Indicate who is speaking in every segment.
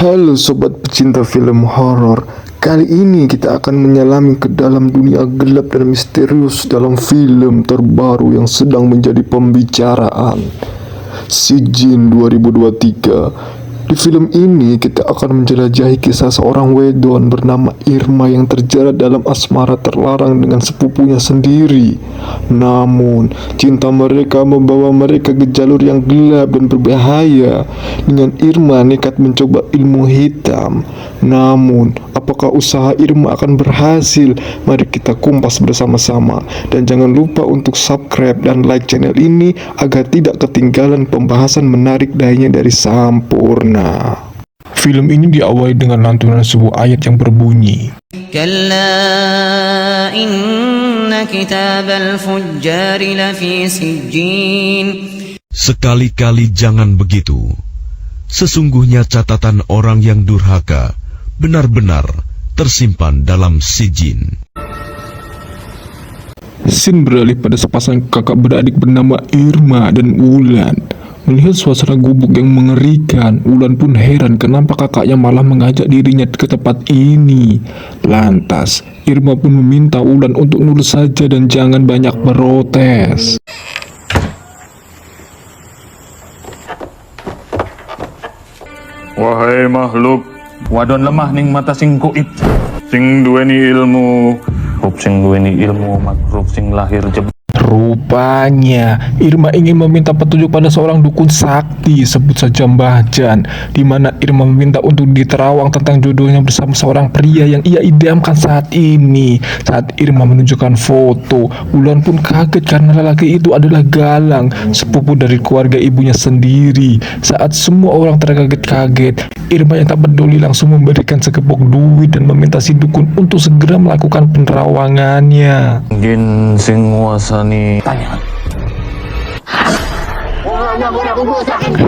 Speaker 1: Halo sobat pecinta film horor. Kali ini kita akan menyelami ke dalam dunia gelap dan misterius dalam film terbaru yang sedang menjadi pembicaraan, Si Jin 2023. Di film ini kita akan menjelajahi kisah seorang wedon bernama Irma yang terjerat dalam asmara terlarang dengan sepupunya sendiri. Namun, cinta mereka membawa mereka ke jalur yang gelap dan berbahaya. Dengan Irma nekat mencoba ilmu hitam. Namun, apakah usaha Irma akan berhasil? Mari kita kumpas bersama-sama. Dan jangan lupa untuk subscribe dan like channel ini agar tidak ketinggalan pembahasan menarik lainnya dari Sampurna. Film ini diawali dengan lantunan sebuah ayat yang berbunyi,
Speaker 2: Kalla inna kitabal fujjari lafi sijjin.
Speaker 3: Sekali-kali jangan begitu. Sesungguhnya catatan orang yang durhaka benar-benar tersimpan dalam sijin.
Speaker 1: Scene beralih pada sepasang kakak beradik bernama Irma dan Wulan. Melihat suasana gubuk yang mengerikan, Wulan pun heran kenapa kakaknya malah mengajak dirinya ke tempat ini. Lantas, Irma pun meminta Wulan untuk nurut saja dan jangan banyak protes.
Speaker 4: Wahai makhluk, wadon lemah ning mata sing kuit, sing duweni ilmu, sing duweni ilmu makhluk sing lahir jebak.
Speaker 1: Rupanya Irma ingin meminta petunjuk pada seorang dukun sakti, sebut saja Mbah Jan, di mana Irma meminta untuk diterawang tentang jodohnya bersama seorang pria yang ia idamkan saat ini. Saat Irma menunjukkan foto, Wulan pun kaget karena lelaki itu adalah Galang, sepupu dari keluarga ibunya sendiri. Saat semua orang terkaget-kaget, Irma yang tak peduli langsung memberikan sekepok duit dan meminta si dukun untuk segera melakukan penerawangannya.
Speaker 4: Jin sing nguasani tanya.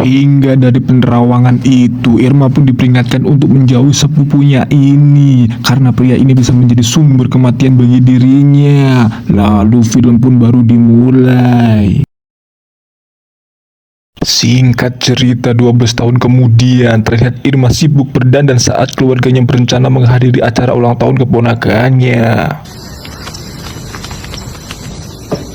Speaker 1: Hingga dari penerawangan itu, Irma pun diperingatkan untuk menjauhi sepupunya ini karena pria ini bisa menjadi sumber kematian bagi dirinya. Lalu film pun baru dimulai. Singkat cerita, 12 tahun kemudian terlihat Irma sibuk berdandan saat keluarganya berencana menghadiri acara ulang tahun keponakannya.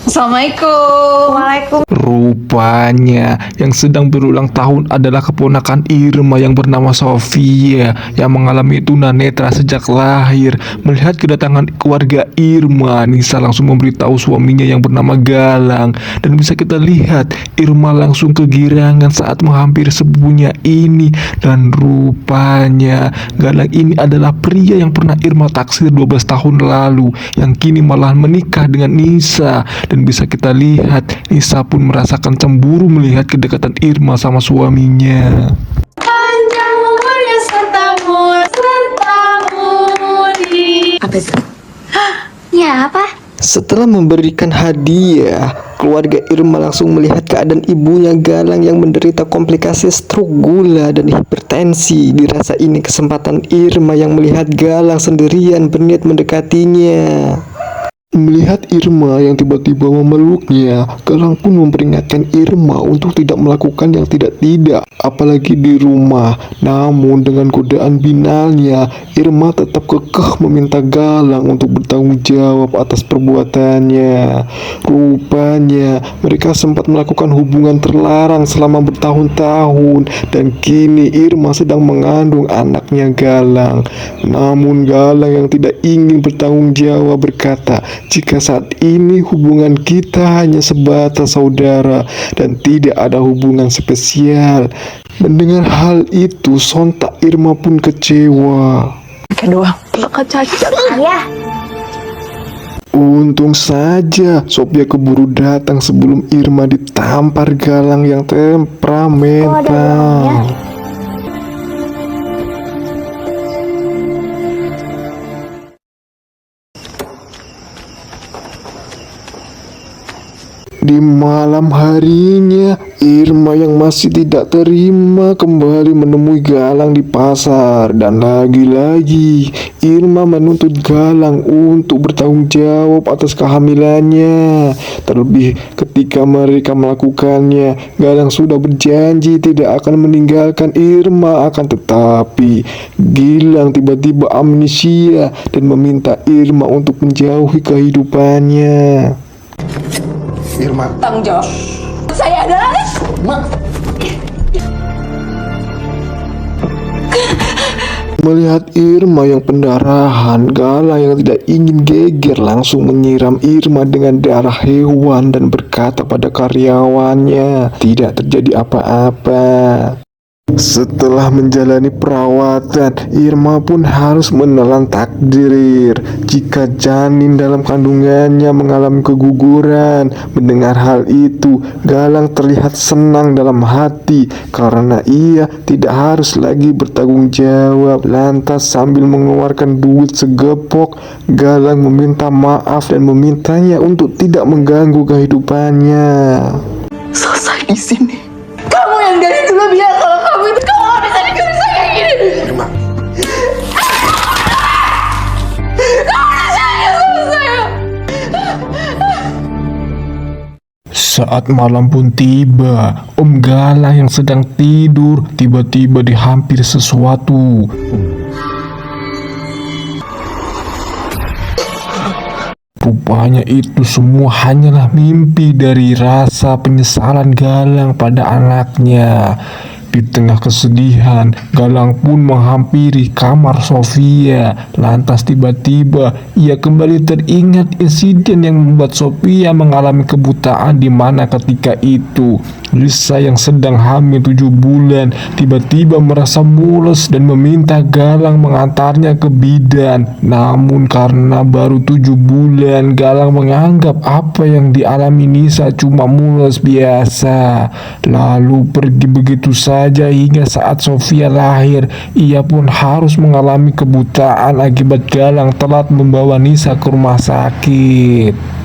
Speaker 5: Assalamualaikum. Waalaikumsalam.
Speaker 1: Rupanya yang sedang berulang tahun adalah keponakan Irma yang bernama Sofia yang mengalami tunanetra sejak lahir. Melihat kedatangan keluarga Irma, Nisa langsung memberitahu suaminya yang bernama Galang, dan bisa kita lihat Irma langsung kegirangan saat menghampiri sepupunya ini. Dan rupanya Galang ini adalah pria yang pernah Irma taksir 12 tahun lalu, yang kini malah menikah dengan Nisa. Dan bisa kita lihat Nisa pun merasakan cemburu melihat kedekatan Irma sama suaminya.
Speaker 5: Panjang umurnya serta-mudi. Apa itu? Ya apa?
Speaker 6: Setelah memberikan hadiah, keluarga Irma langsung melihat keadaan ibunya Galang yang menderita komplikasi stroke, gula, dan hipertensi. Dirasa ini kesempatan Irma yang melihat Galang sendirian berniat mendekatinya.
Speaker 1: Melihat Irma yang tiba-tiba memeluknya, Galang pun memperingatkan Irma untuk tidak melakukan yang tidak-tidak, apalagi di rumah. Namun dengan godaan binalnya, Irma tetap kekeh meminta Galang untuk bertanggung jawab atas perbuatannya. Rupanya mereka sempat melakukan hubungan terlarang selama bertahun-tahun, dan kini Irma sedang mengandung anaknya Galang. Namun Galang yang tidak ingin bertanggung jawab berkata, jika saat ini hubungan kita hanya sebatas saudara dan tidak ada hubungan spesial. Mendengar hal itu, sontak Irma pun kecewa.
Speaker 5: Kedua, cacat ya.
Speaker 1: Untung saja Sophia keburu datang sebelum Irma ditampar Galang yang temperamental. Di malam harinya, Irma yang masih tidak terima kembali menemui Galang di pasar. Dan lagi-lagi, Irma menuntut Galang untuk bertanggung jawab atas kehamilannya. Terlebih ketika mereka melakukannya, Galang sudah berjanji tidak akan meninggalkan Irma. Akan tetapi, Gilang tiba-tiba amnesia dan meminta Irma untuk menjauhi kehidupannya.
Speaker 7: Irma,
Speaker 5: Tanggung jawab. Saya adalah
Speaker 1: Melihat Irma yang pendarahan, Galang yang tidak ingin geger langsung menyiram Irma dengan darah hewan dan berkata pada karyawannya, tidak terjadi apa-apa. Setelah menjalani perawatan, Irma pun harus menelan takdir jika janin dalam kandungannya mengalami keguguran. Mendengar hal itu, Galang terlihat senang dalam hati karena ia tidak harus lagi bertanggung jawab. Lantas sambil mengeluarkan duit segepok, Galang meminta maaf dan memintanya untuk tidak mengganggu kehidupannya.
Speaker 7: selesai di sini.
Speaker 5: kamu yang dari dulu bilang kalau kamu itu kamu nggak bisa dikasih saya kayak gini.
Speaker 7: Irma,
Speaker 1: Saat malam pun tiba, Om Galang yang sedang tidur tiba-tiba dihampiri sesuatu. Rupanya itu semua hanyalah mimpi dari rasa penyesalan Galang pada anaknya. Di tengah kesedihan, Galang pun menghampiri kamar Sofia. Lantas tiba-tiba ia kembali teringat insiden yang membuat Sofia mengalami kebutaan, di mana ketika itu Lisa yang sedang hamil 7 bulan tiba-tiba merasa mules dan meminta Galang mengantarnya ke bidan. Namun karena baru 7 bulan, Galang menganggap apa yang dialami Nisa cuma mules biasa, lalu pergi begitu saja hingga saat Sofia lahir. Ia pun harus mengalami kebutaan akibat Galang telat membawa Nisa ke rumah sakit.